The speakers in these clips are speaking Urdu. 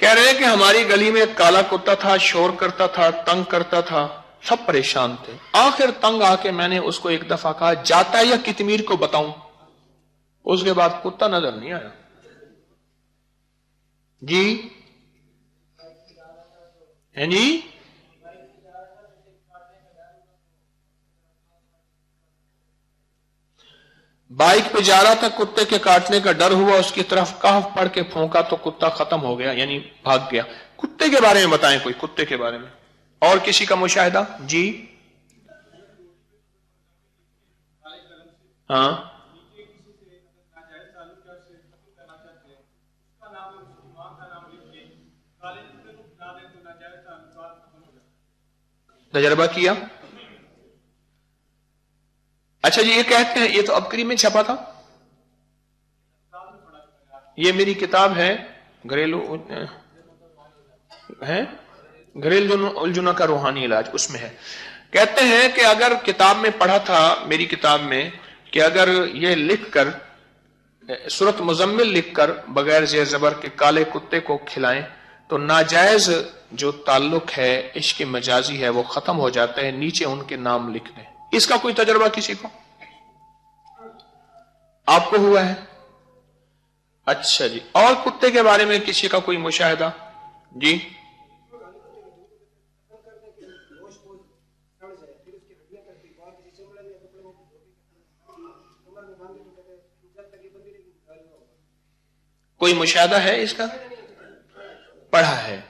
کہہ رہے ہیں کہ ہماری گلی میں ایک کالا کتا تھا، شور کرتا تھا، تنگ کرتا تھا، سب پریشان تھے۔ آخر تنگ آ کے میں نے اس کو ایک دفعہ کہا جاتا ہے یا کتمیر کو بتاؤں؟ اس کے بعد کتا نظر نہیں آیا۔ جی ہے جی، بائک پہ جا رہا تھا، کتے کے کاٹنے کا ڈر ہوا، اس کی طرف کہف پڑھ کے پھونکا تو کتا ختم ہو گیا، یعنی بھاگ گیا۔ کتے کے بارے میں بتائیں، کوئی کتے کے بارے میں اور کسی کا مشاہدہ؟ جی ہاں، تجربہ کیا؟ اچھا جی، یہ کہتے ہیں، یہ تو ابکری میں چھپا تھا، یہ میری کتاب ہے گھریلو الجھنوں کا روحانی علاج، اس میں ہے۔ کہتے ہیں کہ اگر کتاب میں پڑھا تھا، میری کتاب میں، کہ اگر یہ لکھ کر سورۃ مزمل لکھ کر بغیر زیر زبر کے کالے کتے کو کھلائیں تو ناجائز جو تعلق ہے عشق مجازی ہے وہ ختم ہو جاتا ہے، نیچے ان کے نام لکھ دیں۔ اس کا کوئی تجربہ کسی کو؟ آپ کو ہوا ہے؟ اچھا جی، اور کتے کے بارے میں کسی کا کوئی مشاہدہ؟ جی کوئی مشاہدہ ہے اس کا؟ پڑھا ہے۔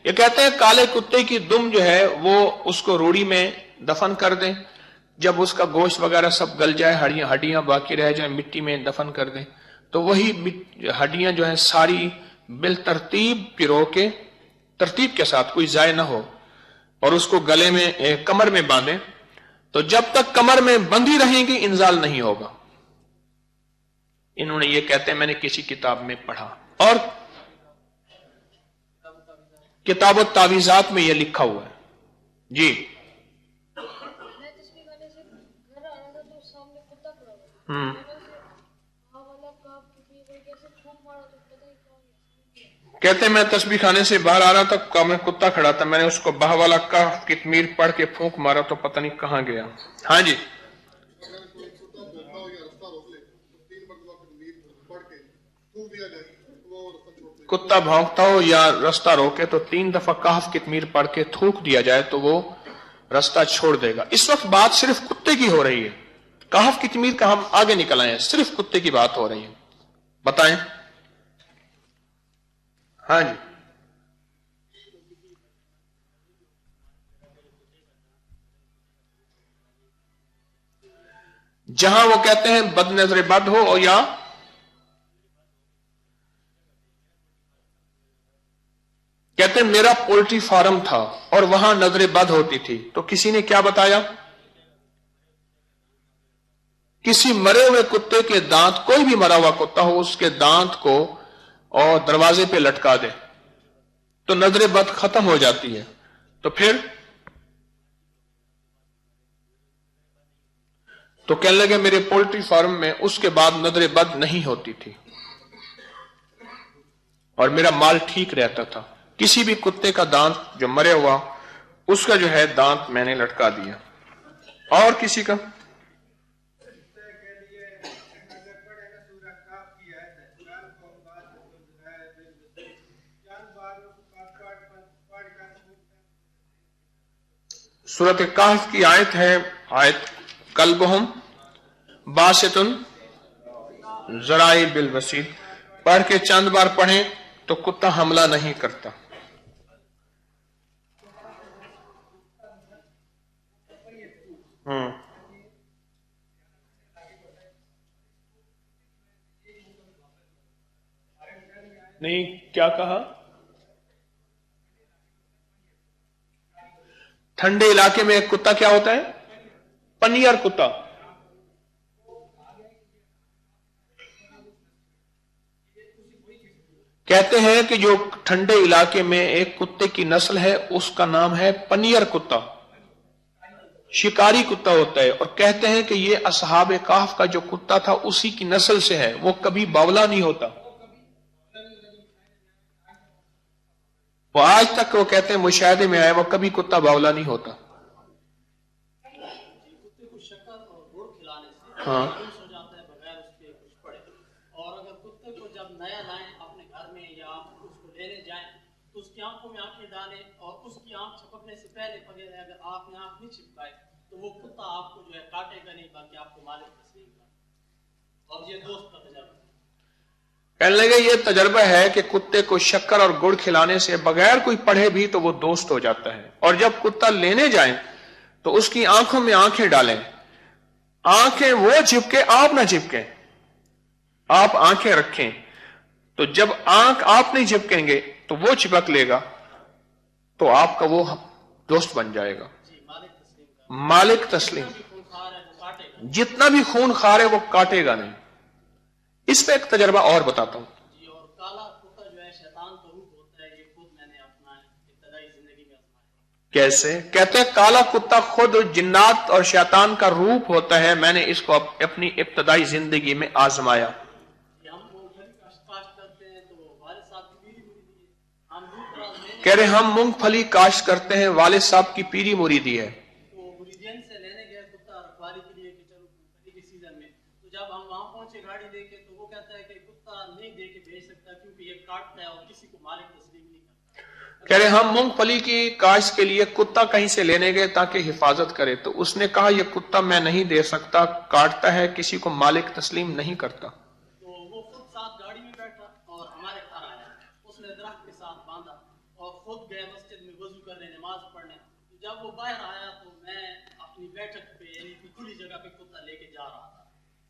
یہ کہتے ہیں کالے کتے کی دم جو ہے وہ اس کو روڑی میں دفن کر دیں، جب اس کا گوشت وغیرہ سب گل جائے، ہڈیاں باقی رہ جائیں، مٹی میں دفن کر دیں، تو وہی ہڈیاں جو ہیں ساری بالترتیب پرو کے، ترتیب کے ساتھ، کوئی ضائع نہ ہو، اور اس کو گلے میں کمر میں باندھیں، تو جب تک کمر میں بندھی رہیں گی انزال نہیں ہوگا۔ انہوں نے یہ کہتے ہیں، میں نے کسی کتاب میں پڑھا، اور کتاب التعویذات میں یہ لکھا ہوا ہے۔ جی کہتے ہیں میں تسبیح خانے سے باہر آ رہا تھا، میں کتا کھڑا تھا، میں نے اس کو باہ والا کاف کتمیر پڑھ کے پھونک مارا تو پتہ نہیں کہاں گیا۔ ہاں جی، کتا بھونکتا ہو یا رستہ روکے تو 3 دفعہ کہف کتمیر پڑھ کے تھوک دیا جائے تو وہ رستہ چھوڑ دے گا۔ اس وقت بات صرف کتے کی ہو رہی ہے، کہف کتمیر کا ہم آگے نکل آئے ہیں، صرف کتے کی بات ہو رہی ہے، بتائیں۔ ہاں جی، جہاں وہ کہتے ہیں بد نظر بد ہو، یا کہتے ہیں میرا پولٹری فارم تھا اور وہاں نظر بد ہوتی تھی، تو کسی نے کیا بتایا؟ کسی مرے ہوئے کتے کے دانت، کوئی بھی مرا ہوا کتا ہو، اس کے دانت کو اور دروازے پہ لٹکا دے تو نظر بد ختم ہو جاتی ہے۔ تو پھر تو کہنے لگے میرے پولٹری فارم میں اس کے بعد نظر بد نہیں ہوتی تھی اور میرا مال ٹھیک رہتا تھا۔ کسی بھی کتے کا دانت جو مرے ہوا، اس کا جو ہے دانت میں نے لٹکا دیا۔ اور کسی کا؟ سورۃ کہف کی آیت ہے، آیت کلبہم باسط ذرائع بالوسیل، پڑھ کے چند بار پڑھیں تو کتا حملہ نہیں کرتا۔ نہیں، کیا کہا؟ ٹھنڈے علاقے میں ایک کتا کیا ہوتا ہے؟ پنیر کتا۔ کہتے ہیں کہ جو ٹھنڈے علاقے میں ایک کتے کی نسل ہے اس کا نام ہے پنیر کتا، شکاری کتا ہوتا ہے، اور کہتے ہیں کہ یہ اصحاب کہف کا جو کتا تھا اسی کی نسل سے ہے، وہ کبھی باولا نہیں ہوتا۔ وہ آج تک وہ کہتے ہیں مشاہدے میں آیا وہ کبھی کتا باولا نہیں ہوتا. کتے کو شکر اور گڑ کھلانے سے ہاں مایوس ہو جاتا ہے بغیر اس کے کچھ پڑے. اور اگر کتے کو جب نیا لائیں اپنے گھر میں یا آپ اس کو لینے جائیں تو اس کی آنکھوں میں آنکھیں ڈالیں اور اس کی آنکھ چھپکنے سے پہلے پکڑے اگر آپ نے آنکھ نہیں چھپکائی تو وہ کتا آپ کو جو ہے کاٹے گا نہیں بلکہ آپ کو مالک تسلیم کرے. اور یہ دوست کا تجربہ. کہنے لگے یہ تجربہ ہے کہ کتے کو شکر اور گڑ کھلانے سے بغیر کوئی پڑھے بھی تو وہ دوست ہو جاتا ہے. اور جب کتا لینے جائیں تو اس کی آنکھوں میں آنکھیں ڈالیں. آنکھیں وہ چپکے آپ نہ چپکیں. آپ آنکھیں رکھیں تو جب آنکھ آپ نہیں چپکیں گے تو وہ چپک لے گا تو آپ کا وہ دوست بن جائے گا. جی مالک تسلیم کرے. مالک تسلیم. جتنا بھی خونخوار ہے وہ کاٹے گا. جتنا بھی خون خار ہے وہ کاٹے گا نہیں. اس پہ ایک تجربہ اور بتاتا ہوں. جی اور کالا کتا جو ہے شیطان کا روپ ہوتا ہے. یہ خود میں نے اپنا ابتدائی زندگی میں آزمایا. کیسے؟ کہتے ہیں کالا کتا خود جنات اور شیطان کا روپ ہوتا ہے. میں نے اس کو اپنی ابتدائی زندگی میں آزمایا. ہم مونگ پھلی کاشت کرتے ہیں تو والد صاحب کی پیری مریدی ہے. ہم دور دراز لینے کہہ رہے ہم مونگ پھلی کاشت کرتے ہیں والد صاحب کی پیری مریدی ہے. تو مریدین سے لینے گئے کتا رکھوالی کے لیے کہ چلو پھلی کے سیزن میں. تو جب ہم وہاں پہنچے گاڑی دے کے تو وہ کہتا ہے کہ کتا نہیں دے کے بھیج سکتا کیونکہ یہ کاٹتا ہے اور کسی کو مالک تسلیم نہیں کرتا. کہہ رہے ہم مونگ پھلی کی کاشت کے لیے کتا کہیں سے لینے گئے تاکہ حفاظت کرے. تو اس نے کہا یہ کتا میں نہیں دے سکتا, کاٹتا ہے, کسی کو مالک تسلیم نہیں کرتا. تو وہ خود ساتھ گاڑی میں بیٹھا اور ہمارے گھر آیا. اس نے درخت کے ساتھ باندھا اور خود گئے مسجد میں وضو کرنے نماز پڑھنے. جب وہ باہر آیا تو میں اپنی بیٹھک پہ یعنی کہ کھلی جگہ پہ کتا لے کے جا رہا تھا.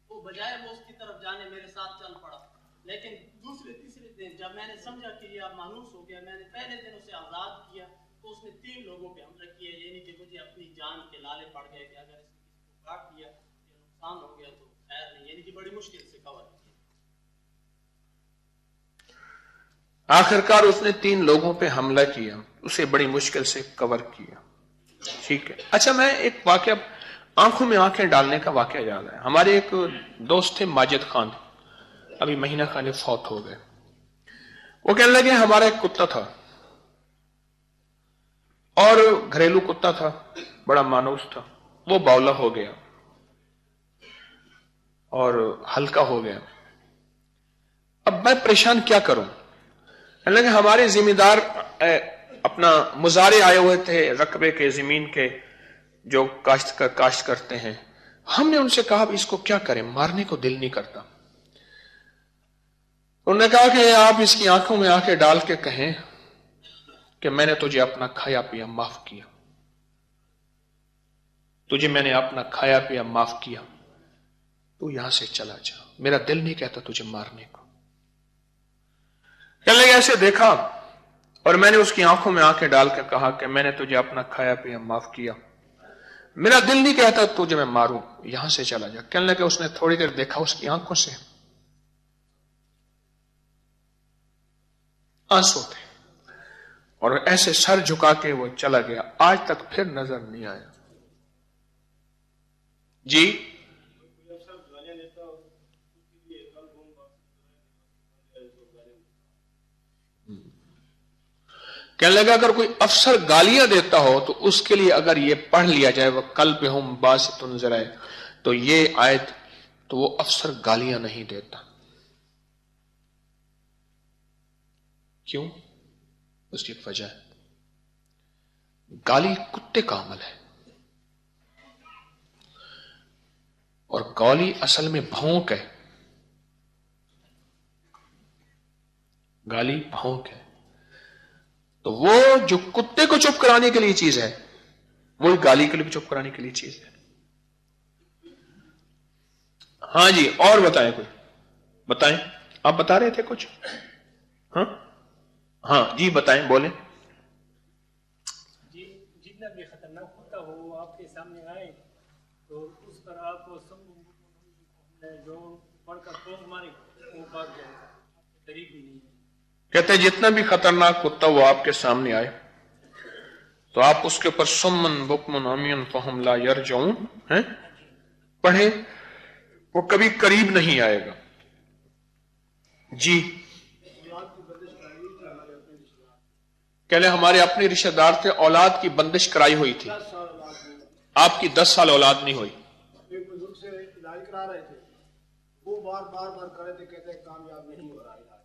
وہ بجائے وہ اس کی طرف جانے میرے ساتھ چل پڑا. لیکن دوسرے تیسرے دن جب میں نے سمجھا کہ یہ اب مانوس ہو گیا, میں نے پہلے دن اسے آزاد کیا تو اس نے 3 لوگوں پہ حملہ کیا. یعنی کہ مجھے اپنی جان کے لالے پڑ گئے کہ اگر اس نے کسی کو کاٹ دیا یا نقصان ہو گیا تو خیر نہیں. یعنی کہ بڑی مشکل سے کور کیا. آخرکار اس نے 3 لوگوں پہ حملہ کیا, اسے بڑی مشکل سے کور کیا. ٹھیک ہے. اچھا میں ایک واقعہ آنکھوں میں آنکھیں ڈالنے کا واقعہ یاد ہے. ہمارے ایک دوست تھے ماجد خان, ابھی مہینہ خانے فوت ہو گئے. وہ کہنے لگے ہمارا ایک کتا تھا اور گھریلو کتا تھا, بڑا مانوس تھا. وہ باولا ہو گیا اور ہلکا ہو گیا. اب میں پریشان کیا کروں. کہنے لگے ہمارے ذمہ دار اپنا مزارے آئے ہوئے تھے رقبے کے زمین کے جو کاشت کرتے ہیں. ہم نے ان سے کہا اس کو کیا کریں, مارنے کو دل نہیں کرتا. انہوں نے کہا کہ آپ اس کی آنکھوں میں آنکھیں ڈال کے کہیں کہ میں نے تجھے اپنا کھایا پیا معاف کیا, تجھے میں نے اپنا کھایا پیا معاف کیا, تو یہاں سے چلا جا, میرا دل نہیں کہتا تجھے مارنے کو. کہنے لگے ایسے دیکھا اور میں نے اس کی آنکھوں میں آنکھیں ڈال کے کہا کہ میں نے تجھے اپنا کھایا پیا معاف کیا, میرا دل نہیں کہتا تجھے میں ماروں, یہاں سے چلا جا. کہنے لگے اس نے تھوڑی دیر دیکھا, اس کی آنکھوں سے آنسو تھے اور ایسے سر جھکا کے وہ چلا گیا. آج تک پھر نظر نہیں آیا. جی کہنے لگا اگر کوئی افسر گالیاں دیتا ہو تو اس کے لیے اگر یہ پڑھ لیا جائے وہ قلبہم باسط ذرائع, تو یہ آیت تو وہ افسر گالیاں نہیں دیتا. کیوں؟ اس کی ایک وجہ ہے, گالی کتے کا عمل ہے اور گالی اصل میں بھونک ہے. گالی بھونک ہے. تو وہ جو کتے کو چپ کرانے کے لیے چیز ہے وہی گالی کے لیے بھی چپ کرانے کے لیے چیز ہے. ہاں جی اور بتائیں, کوئی بتائیں, آپ بتا رہے تھے کچھ. ہاں ہاں جی بتائیں, بولیں. جی جتنا بھی خطرناک کتا ہو وہ آپ کے سامنے آئے تو اس پر آپ کو جو پڑھ کر پونک مارے وہ بھاگ جائے گا, قریب بھی نہیں ہے. کہتے ہیں جتنا بھی خطرناک کتا وہ آپ کے سامنے آئے تو آپ اس کے اوپر سمن بکمن عمیٌ فہم لا یرجعون پڑھیں, وہ کبھی قریب نہیں آئے گا. جی کہہ لیں ہمارے اپنے رشتہ دار تھے، اولاد کی بندش کرائی ہوئی تھی، 10 سال اولاد نہیں، آپ کی 10 سال اولاد نہیں ہوئی. ایک بزرگ سے علاج کرا رہے تھے، وہ بار کر رہے تھے، کہتے ہیں کامیاب نہیں ہو رہا علاج.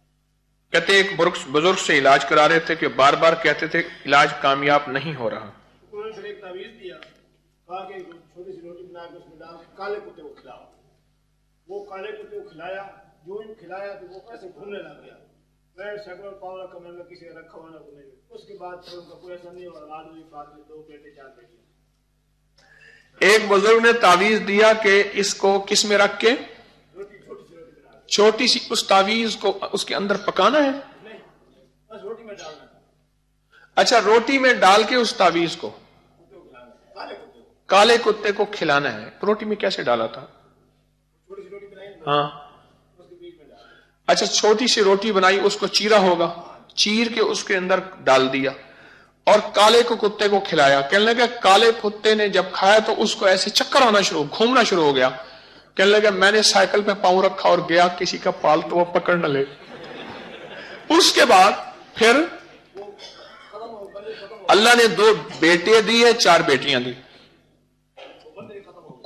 کہتے ایک بزرگ سے علاج کرا رہے تھے کہ بار بار کہتے تھے علاج کامیاب نہیں ہو رہا. انہوں نے پھر ایک تعویذ دیا، کہا کہ چھوٹی سی روٹی بنا کے اس میں ڈال کے کالے کتے کو کھلاؤ. وہ کالے کتے کو کھلایا، جو ان کھلایا تو وہ ایسے گھومنے لگ گیا. میں شکل اور پاؤں رکھا، میں نے کسی کا رکھا ہوا نہ گھومنے. اس کے بعد پھر ان کا کوئی اثر نہیں ہوا، اولاد ہوئی، فاطمے 2 بیٹے 4 بیٹیاں. ایک بزرگ نے تعویذ دیا کہ اس کو کس میں رکھ کے، روٹی چھوٹی سی روٹی بنا کے، چھوٹی سی اس تعویذ کو اس کے اندر پکانا ہے. نہیں بس روٹی میں ڈالنا تھا، اچھا روٹی میں ڈال کے اس تعویذ کو کتے کو کھلانا تھا، کالے کتے کو. کالے کتے کو کھلانا ہے. روٹی میں کیسے ڈالا تھا؟ چھوٹی سی روٹی بنائی، ہاں اس کے بیچ میں ڈالنا. اچھا چھوٹی سی روٹی بنائی، اس کو چیرا ہوگا، چیر کے اس کے اندر ڈال دیا اور کالے کو کتے کو کھلایا. کہنے لگا کالے کتے نے جب کھایا تو اس کو ایسے چکر آنا شروع، گھومنا شروع ہو گیا. کہنے لگا میں نے سائیکل پہ پاؤں رکھا اور گیا کسی کا پال تو وہ پکڑ نہ لے. اس کے بعد پھر اللہ نے 2 بیٹے دیے، 4 بیٹیاں دی،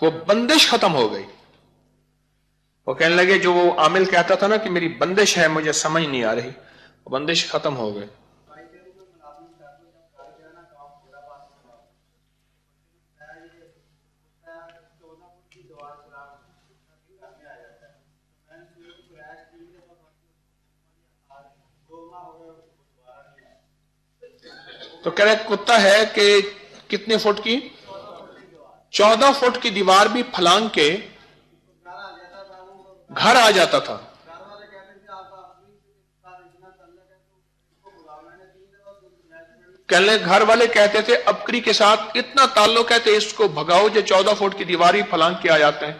وہ بندش ختم ہو گئی. وہ کہنے لگے جو وہ عامل کہتا تھا نا کہ میری بندش ہے مجھے سمجھ نہیں آ رہی، وہ بندش ختم ہو گئی. تو کہہ رہے کتا ہے کہ کتنے فٹ کی، 14 فٹ کی دیوار بھی پھلانگ کے گھر آ جاتا تھا. کہنے گھر والے کہتے تھے ابکری کے ساتھ اتنا تعلق ہے کہ اس کو بھگاؤ جو 14 فٹ کی دیوار ہی پھلانگ کے آ جاتے ہیں.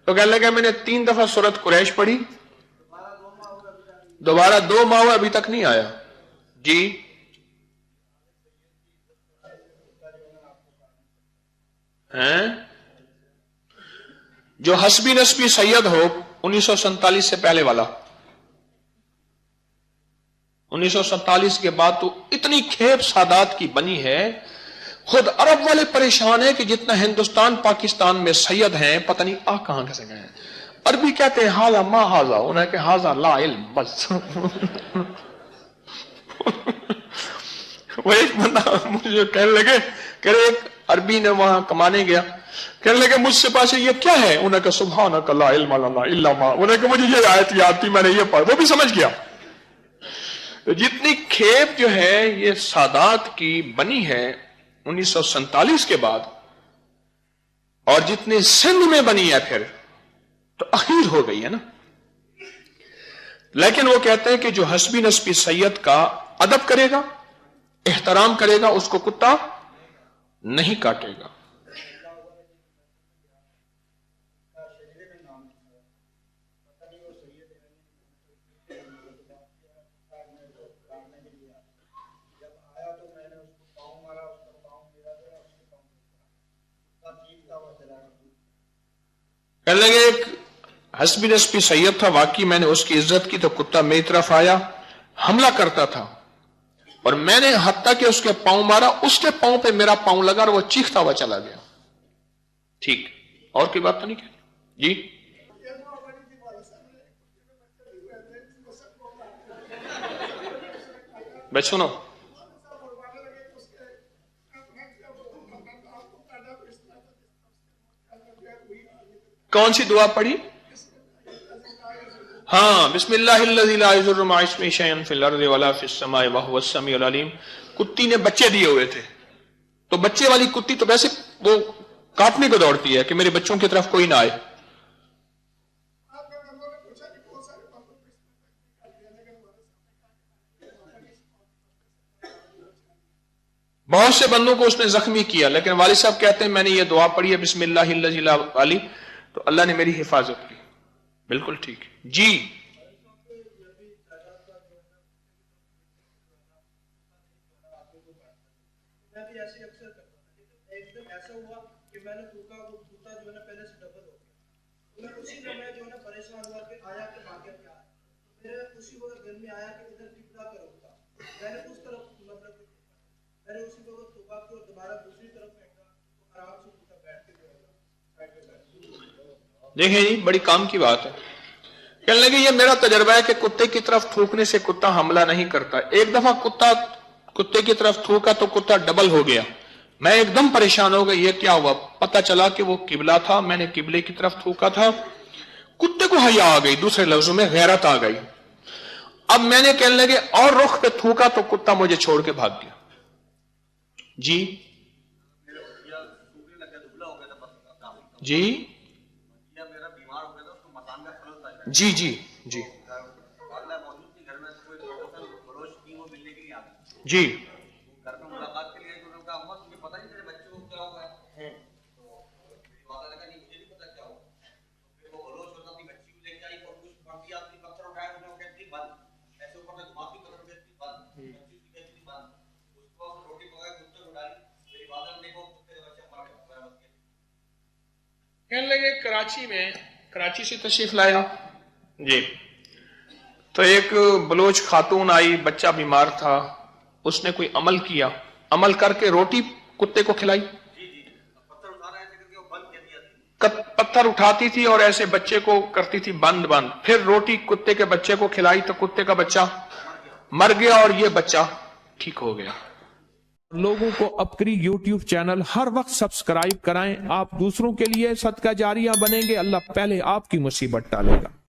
تو کہنے لگا میں نے 3 دفعہ سورۃ قریش پڑھی، دوبارہ 2 ماہ ابھی تک نہیں آیا. جی ہیں جو حسبی نسبی سید ہو 1947 سے پہلے والا، 1947 کے بعد تو اتنی کھیپ سادات کی بنی ہے، خود عرب والے پریشان ہیں کہ جتنا ہندوستان پاکستان میں سید ہیں پتہ نہیں کہاں کیسے گئے ہیں. عربی کہتے ہیں ہاضا ما ہاضا، انہیں کہ ہاضا لا علم بس. وہ ایک بندہ مجھے کہنے لگے کہ ایک عربی نے وہاں کمانے گیا، کہنے لگے مجھ سے پاس یہ کیا ہے؟ انہیں کہ سبحانک لا علم لنا الا ما، انہیں کہ مجھے یہ آیت یاد تھی میں نے یہ پڑھ، وہ بھی سمجھ گیا. جتنی کھیپ جو ہے یہ سادات کی بنی ہے 1947 کے بعد، اور جتنی سندھ میں بنی ہے پھر تو اخیر ہو گئی ہے نا. لیکن وہ کہتے ہیں کہ جو حسبی نسبی سید کا ادب کرے گا، احترام کرے گا، اس کو کتا نہیں کاٹے گا. کہنے لگے ایک حسبی نسبی سید تھا، واقعی میں نے اس کی عزت کی تو کتا میری طرف آیا، حملہ کرتا تھا اور میں نے حتیٰ کہ اس کے پاؤں مارا، اس کے پاؤں پہ میرا پاؤں لگا اور وہ چیختا ہوا چلا گیا. ٹھیک اور کوئی بات تو نہیں کہتی جی. بھائی سنو، کون سی دعا پڑھی؟ ہاں بسم اللہ الذی لا یضر مع اسمہ شیء فی الارض ولا فی السماء وهو السمیع العلیم. کتی نے بچے دیے ہوئے تھے تو بچے والی کتی تو ویسے وہ کاٹنے کو دوڑتی ہے کہ میرے بچوں کی طرف کوئی نہ آئے. بہت سے بندوں کو اس نے زخمی کیا، لیکن والد صاحب کہتے ہیں میں نے یہ دعا پڑھی ہے بسم اللہ الذی لا علی، تو اللہ نے میری حفاظت کی. بالکل ٹھیک جی. ایسا ہوا کہ میں نے جو ہے پہلے سے ڈبل ہو گیا، اسی میں جو ہے پریشان ہوا کہ آیا کہ بھاگے کیا ہے، پھر اسی وقت دل میں آیا کہ ادھر قبلہ کا رخ تھا، میں نے اس طرف مطلب میں نے اسی وقت توبہ کی اور دوبارہ دوسری طرف پھینکا تو آرام سے کتا بیٹھ کے جو ہے دیکھیں جی بڑی کام کی بات ہے. کہنے لگے یہ میرا تجربہ ہے کہ کتے کی طرف تھوکنے سے کتا حملہ نہیں کرتا. ایک دفعہ کتے کی طرف تھوکا تو کتا ڈبل ہو گیا. میں ایک دم پریشان ہو گیا یہ کیا ہوا. پتہ چلا کہ وہ قبلہ تھا, میں نے قبلے کی طرف تھوکا تھا. کتے کو حیا آ گئی, دوسرے لفظوں میں غیرت آ گئی. اب میں نے کہنے لگے اور رخ پہ تھوکا تو کتا مجھے چھوڑ کے بھاگ گیا. جی جی جی جی جی جی کہنے لگے کراچی سے تشریف لایا جی, تو ایک بلوچ خاتون آئی, بچہ بیمار تھا, اس نے کوئی عمل کیا, عمل کر کے روٹی کتے کو کھلائی. پتھر اٹھاتی تھی اور ایسے بچے کو کرتی تھی بند, پھر روٹی کتے کے بچے کو کھلائی تو کتے کا بچہ مر گیا اور یہ بچہ ٹھیک ہو گیا. لوگوں کو اپنی YouTube چینل ہر وقت سبسکرائب کرائیں. آپ دوسروں کے لیے صدقہ جاریہ بنیں گے, اللہ پہلے آپ کی مصیبت ٹالے گا.